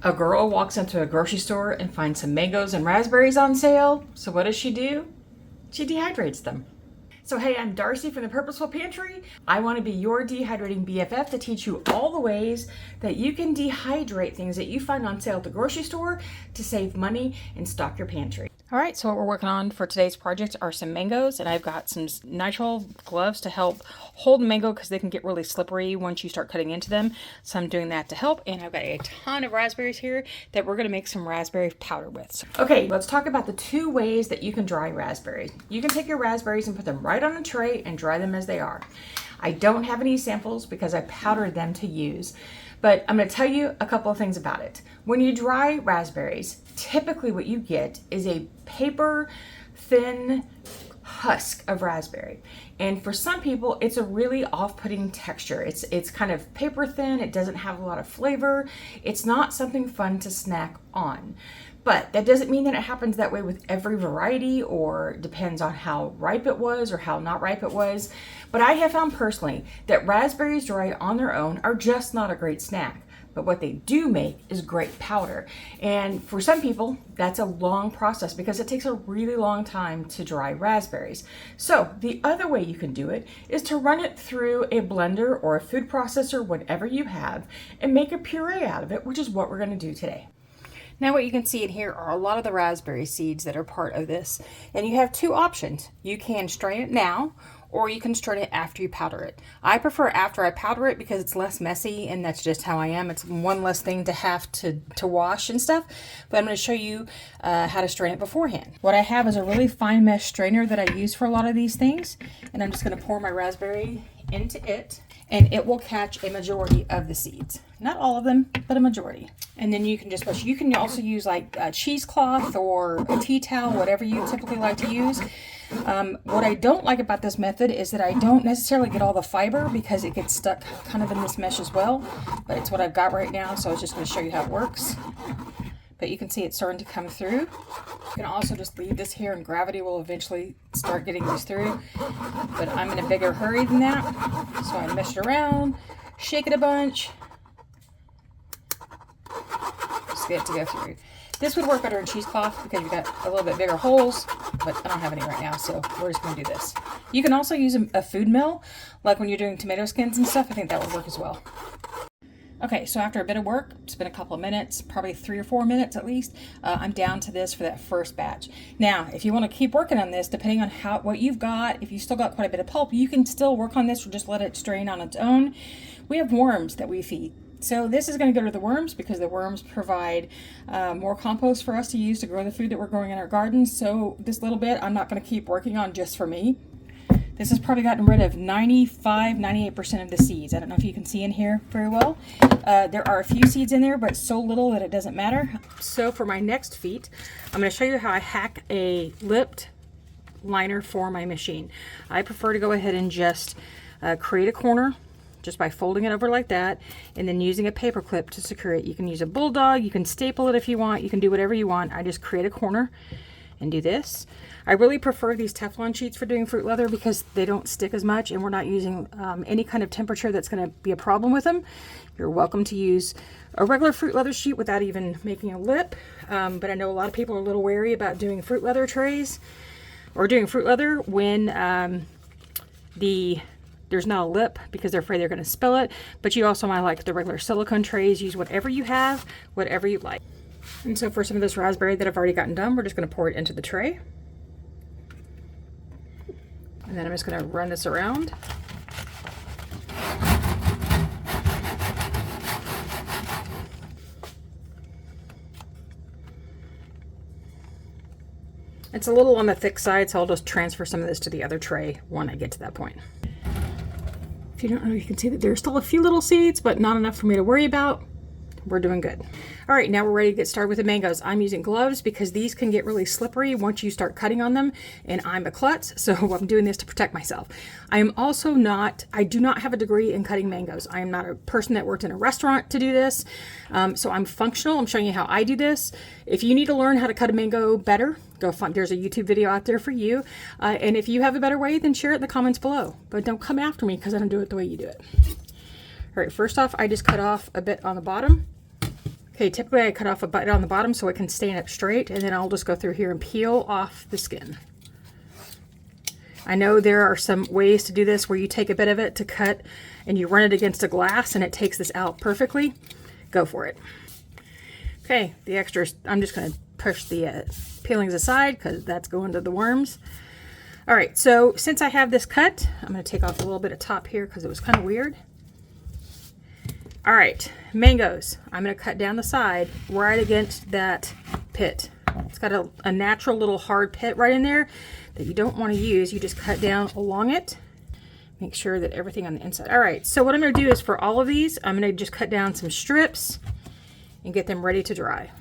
A girl walks into a grocery store and finds some mangoes and raspberries on sale. So what does she do? She dehydrates them. So hey, I'm Darcy from the Purposeful Pantry. I want to be your dehydrating BFF to teach you all the ways that you can dehydrate things that you find on sale at the grocery store to save money and stock your pantry. All right, so what we're working on for today's project are some mangoes, and I've got some nitrile gloves to help hold the mango because they can get really slippery once you start cutting into them. So I'm doing that to help, and I've got a ton of raspberries here that we're gonna make some raspberry powder with. Okay, let's talk about the two ways that you can dry raspberries. You can take your raspberries and put them right on a tray and dry them as they are. I don't have any samples because I powdered them to use. But I'm going to tell you a couple of things about it. When you dry raspberries, typically what you get is a paper thin husk of raspberry. And for some people, it's a really off-putting texture. It's kind of paper thin. It doesn't have a lot of flavor. It's not something fun to snack on. But that doesn't mean that it happens that way with every variety, or depends on how ripe it was or how not ripe it was. But I have found personally that raspberries dry on their own are just not a great snack. But what they do make is great powder. And for some people, that's a long process because it takes a really long time to dry raspberries. So the other way you can do it is to run it through a blender or a food processor, whatever you have, and make a puree out of it, which is what we're going to do today. Now what you can see in here are a lot of the raspberry seeds that are part of this. And you have two options. You can strain it now, or you can strain it after you powder it. I prefer after I powder it because it's less messy, and that's just how I am. It's one less thing to have to wash and stuff. But I'm going to show you how to strain it beforehand. What I have is a really fine mesh strainer that I use for a lot of these things. And I'm just going to pour my raspberry into it, and it will catch a majority of the seeds. Not all of them, but a majority. And then you can just push. You can also use like a cheesecloth or a tea towel, whatever you typically like to use. What I don't like about this method is that I don't necessarily get all the fiber because it gets stuck kind of in this mesh as well. But it's what I've got right now, so I was just going to show you how it works. But you can see it's starting to come through. You can also just leave this here and gravity will eventually start getting these through. But I'm in a bigger hurry than that. So I mesh it around, shake it a bunch. Just get it to go through. This would work better in cheesecloth because you've got a little bit bigger holes, but I don't have any right now, so we're just going to do this. You can also use a food mill, like when you're doing tomato skins and stuff. I think that would work as well. Okay, so after a bit of work, it's been a couple of minutes, probably 3 or 4 minutes at least, I'm down to this for that first batch. Now, if you want to keep working on this, depending on what you've got, if you still got quite a bit of pulp, you can still work on this or just let it strain on its own. We have worms that we feed. So this is going to go to the worms because the worms provide more compost for us to use to grow the food that we're growing in our gardens. So this little bit I'm not going to keep working on just for me. This has probably gotten rid of 98% of the seeds. I don't know if you can see in here very well. There are a few seeds in there, but so little that it doesn't matter. So for my next feat, I'm going to show you how I hack a lipped liner for my machine. I prefer to go ahead and just create a corner just by folding it over like that and then using a paper clip to secure it. You can use a bulldog, you can staple it if you want, you can do whatever you want. I just create a corner and do this. I really prefer these Teflon sheets for doing fruit leather because they don't stick as much and we're not using any kind of temperature that's going to be a problem with them. You're welcome to use a regular fruit leather sheet without even making a lip, but I know a lot of people are a little wary about doing fruit leather trays or doing fruit leather when there's not a lip because they're afraid they're going to spill it. But you also might like the regular silicone trays. Use whatever you have, whatever you like. And so for some of this raspberry that I've already gotten done, we're just going to pour it into the tray. And then I'm just going to run this around. It's a little on the thick side, so I'll just transfer some of this to the other tray when I get to that point. If you don't know, you can see that there's still a few little seeds, but not enough for me to worry about. We're doing good. All right, now we're ready to get started with the mangoes. I'm using gloves because these can get really slippery once you start cutting on them, and I'm a klutz, so I'm doing this to protect myself. I do not have a degree in cutting mangoes. I am not a person that worked in a restaurant to do this, so I'm functional. I'm showing you how I do this. If you need to learn how to cut a mango better, go find, there's a YouTube video out there for you, and if you have a better way, then share it in the comments below. But don't come after me because I don't do it the way you do it. All right, first off, I just cut off a bit on the bottom. Okay, typically I cut off a bite on the bottom so it can stand up straight, and then I'll just go through here and peel off the skin. I know there are some ways to do this where you take a bit of it to cut and you run it against a glass and it takes this out perfectly. Go for it. Okay, the extras, I'm just going to push the peelings aside because that's going to the worms. All right, so since I have this cut, I'm going to take off a little bit of top here because it was kind of weird. All right, mangoes. I'm going to cut down the side right against that pit. It's got a natural little hard pit right in there that you don't want to use. You just cut down along it. Make sure that everything on the inside. All right, so what I'm going to do is for all of these, I'm going to just cut down some strips and get them ready to dry.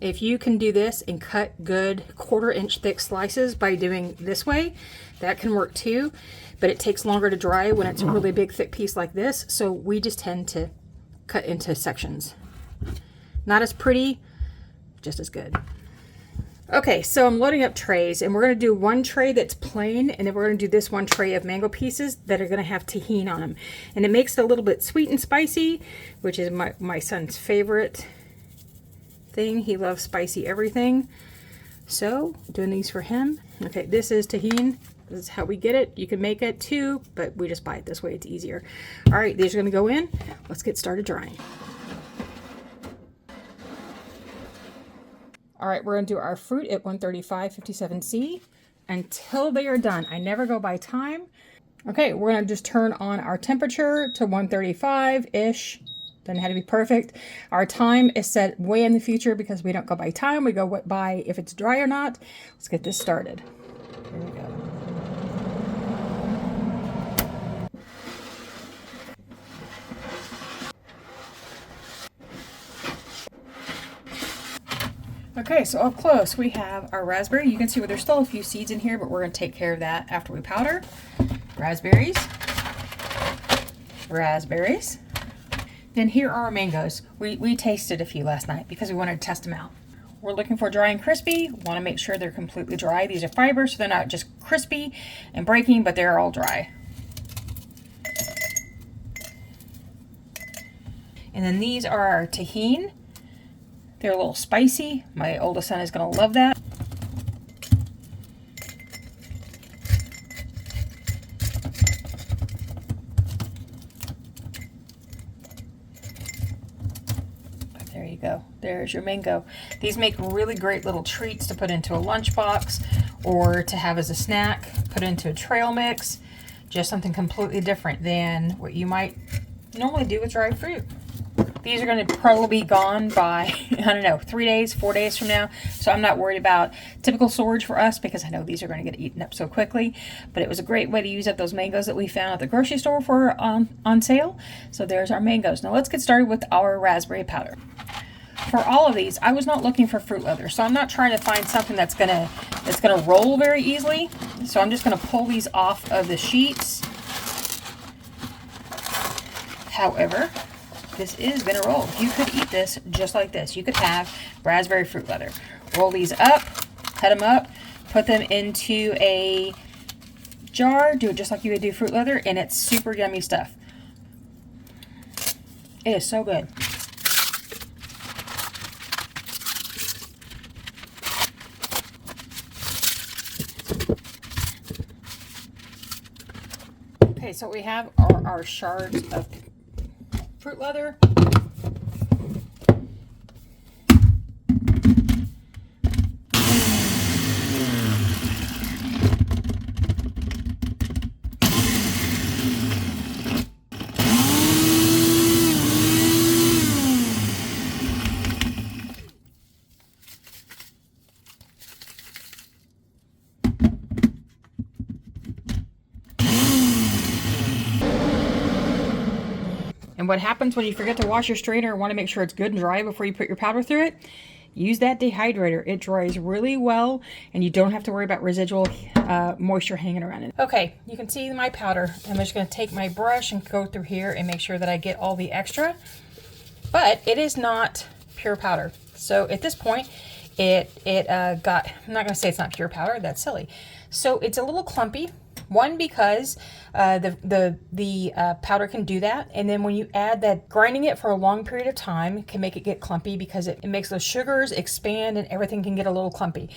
If you can do this and cut good 1/4 inch thick slices by doing this way, that can work too, but it takes longer to dry when it's a really big thick piece like this, so we just tend to cut into sections. Not as pretty, just as good. Okay, so I'm loading up trays, and we're going to do one tray that's plain, and then we're going to do this one tray of mango pieces that are going to have tahini on them. And it makes it a little bit sweet and spicy, which is my son's favorite thing. He loves spicy everything. So, doing these for him. Okay, this is tahini. This is how we get it. You can make it too, but we just buy it this way. It's easier. All right, these are going to go in. Let's get started drying. All right, we're going to do our fruit at 135-57C until they are done. I never go by time. Okay, we're going to just turn on our temperature to 135-ish. Doesn't have to be perfect. Our time is set way in the future because we don't go by time. We go by if it's dry or not. Let's get this started. Here we go. Okay, so up close we have our raspberry. You can see where there's still a few seeds in here, but we're going to take care of that after we powder. Raspberries. Raspberries. Then here are our mangoes. We tasted a few last night because we wanted to test them out. We're looking for dry and crispy. Want to make sure they're completely dry. These are fibers, so they're not just crispy and breaking, but they're all dry. And then these are our tahini. They're a little spicy. My oldest son is going to love that. But there you go. There's your mango. These make really great little treats to put into a lunchbox or to have as a snack, put into a trail mix. Just something completely different than what you might normally do with dried fruit. These are going to probably be gone by, I don't know, 3 days, 4 days from now. So I'm not worried about typical storage for us because I know these are going to get eaten up so quickly. But it was a great way to use up those mangoes that we found at the grocery store for on sale. So there's our mangoes. Now let's get started with our raspberry powder. For all of these, I was not looking for fruit leather. So I'm not trying to find something that's gonna roll very easily. So I'm just going to pull these off of the sheets. However, this is gonna roll. You could eat this just like this. You could have raspberry fruit leather. Roll these up, cut them up, put them into a jar, do it just like you would do fruit leather, and it's super yummy stuff. It is so good. Okay, so we have our shards of fruit leather. And what happens when you forget to wash your strainer and want to make sure it's good and dry before you put your powder through it? Use that dehydrator. It dries really well and you don't have to worry about residual moisture hanging around it. Okay, you can see my powder. I'm just going to take my brush and go through here and make sure that I get all the extra. But it is not pure powder. So at this point, I'm not going to say it's not pure powder. That's silly. So it's a little clumpy. One, because the powder can do that, and then when you add that, grinding it for a long period of time can make it get clumpy because it makes those sugars expand and everything can get a little clumpy.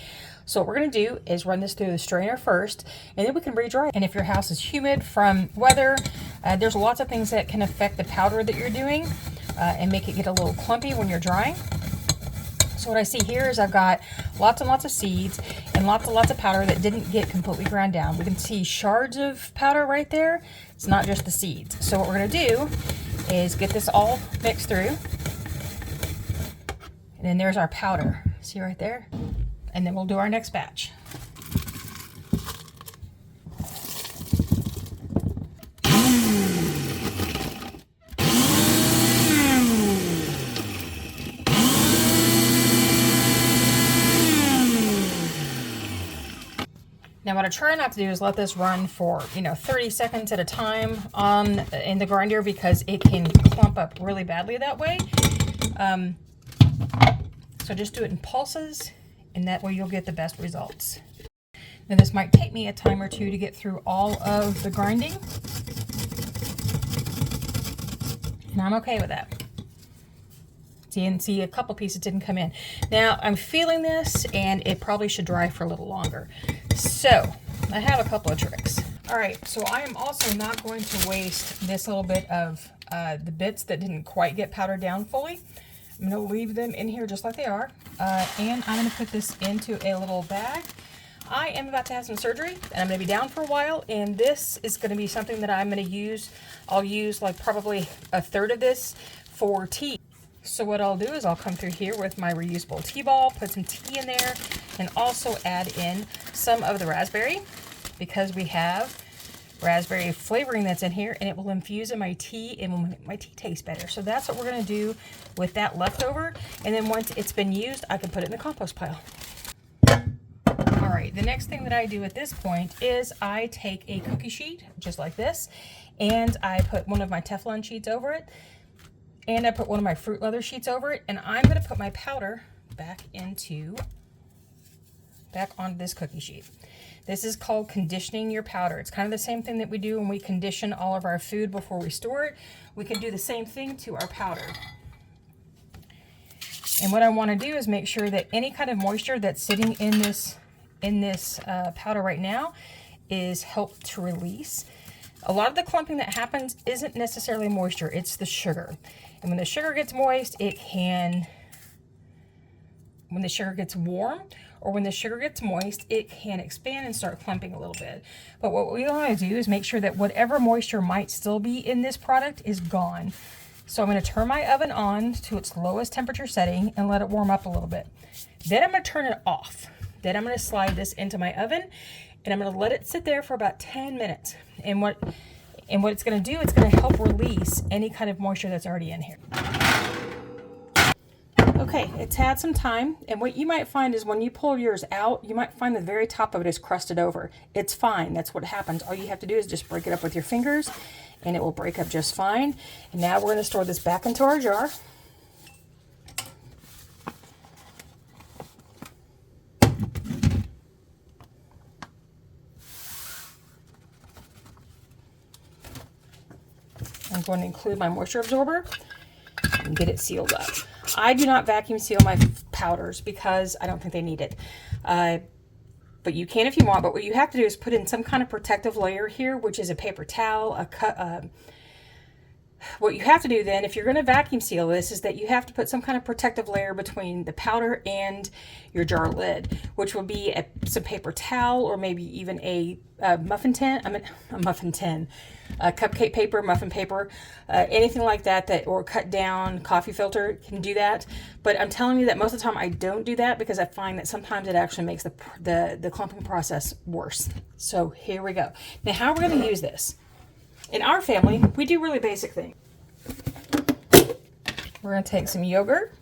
So what we're going to do is run this through the strainer first, and then we can re-dry it. And if your house is humid from weather, there's lots of things that can affect the powder that you're doing and make it get a little clumpy when you're drying. So what I see here is I've got lots and lots of seeds and lots of powder that didn't get completely ground down. We can see shards of powder right there. It's not just the seeds. So what we're going to do is get this all mixed through. And then there's our powder. See right there? And then we'll do our next batch. Now what I try not to do is let this run for 30 seconds at a time in the grinder, because it can clump up really badly that way. So just do it in pulses, and that way you'll get the best results. Now this might take me a time or two to get through all of the grinding, and I'm okay with that. See, a couple pieces didn't come in. Now I'm feeling this, and it probably should dry for a little longer. So I have a couple of tricks. All right, so I am also not going to waste this little bit of the bits that didn't quite get powdered down fully. I'm going to leave them in here just like they are, and I'm going to put this into a little bag. I am about to have some surgery, and I'm going to be down for a while, and this is going to be something that I'm going to use. I'll use like probably a third of this for tea. So what I'll do is I'll come through here with my reusable tea ball, put some tea in there, and also add in some of the raspberry, because we have raspberry flavoring that's in here, and it will infuse in my tea and will make my tea taste better. So that's what we're going to do with that leftover, and then once it's been used, I can put it in the compost pile. All right, the next thing that I do at this point is I take a cookie sheet just like this, and I put one of my Teflon sheets over it, and I put one of my fruit leather sheets over it, and I'm going to put my powder back onto this cookie sheet. This is called conditioning your powder. It's kind of the same thing that we do when we condition all of our food before we store it. We can do the same thing to our powder. And what I want to do is make sure that any kind of moisture that's sitting in this powder right now is helped to release. A lot of the clumping that happens isn't necessarily moisture, it's the sugar. And when the sugar gets moist, when the sugar gets warm, or when the sugar gets moist, it can expand and start clumping a little bit. But what we want to do is make sure that whatever moisture might still be in this product is gone. So I'm going to turn my oven on to its lowest temperature setting and let it warm up a little bit. Then I'm going to turn it off. Then I'm going to slide this into my oven, and I'm going to let it sit there for about 10 minutes. And what it's going to do, it's going to help release any kind of moisture that's already in here. Okay, it's had some time, and what you might find is when you pull yours out, you might find the very top of it is crusted over. It's fine, that's what happens. All you have to do is just break it up with your fingers, and it will break up just fine. And now we're going to store this back into our jar. I'm going to include my moisture absorber and get it sealed up. I do not vacuum seal my powders because I don't think they need it. But you can if you want. But what you have to do is put in some kind of protective layer here, which is a paper towel, what you have to do then, if you're going to vacuum seal this, is that you have to put some kind of protective layer between the powder and your jar lid, which will be some paper towel, or maybe even a muffin tin, cupcake paper, muffin paper, anything like that, or cut down coffee filter can do that. But I'm telling you that most of the time I don't do that, because I find that sometimes it actually makes the clumping process worse. So here we go. Now, how we're going to use this. In our family, we do really basic things. We're going to take some yogurt.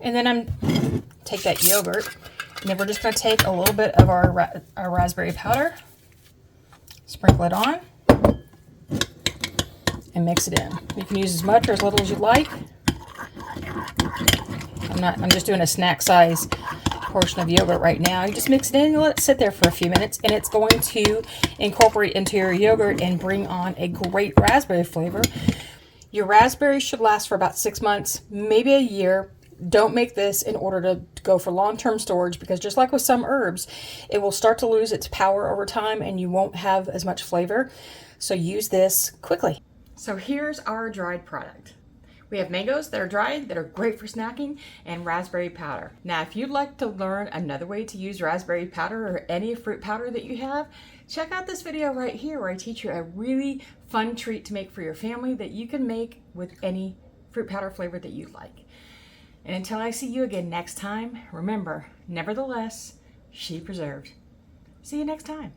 And then take that yogurt, and then we're just going to take a little bit of our raspberry powder, sprinkle it on, and and mix it in. You can use as much or as little as you like. I'm just doing a snack size portion of yogurt right now. You just mix it in and let it sit there for a few minutes, and it's going to incorporate into your yogurt and bring on a great raspberry flavor. Your raspberries should last for about 6 months, maybe a year. Don't make this in order to go for long-term storage, because just like with some herbs, it will start to lose its power over time and you won't have as much flavor. So use this quickly. So here's our dried product. We have mangoes that are dried that are great for snacking, and raspberry powder. Now, if you'd like to learn another way to use raspberry powder or any fruit powder that you have, check out this video right here where I teach you a really fun treat to make for your family that you can make with any fruit powder flavor that you like. And until I see you again next time, remember, nevertheless, she preserved. See you next time.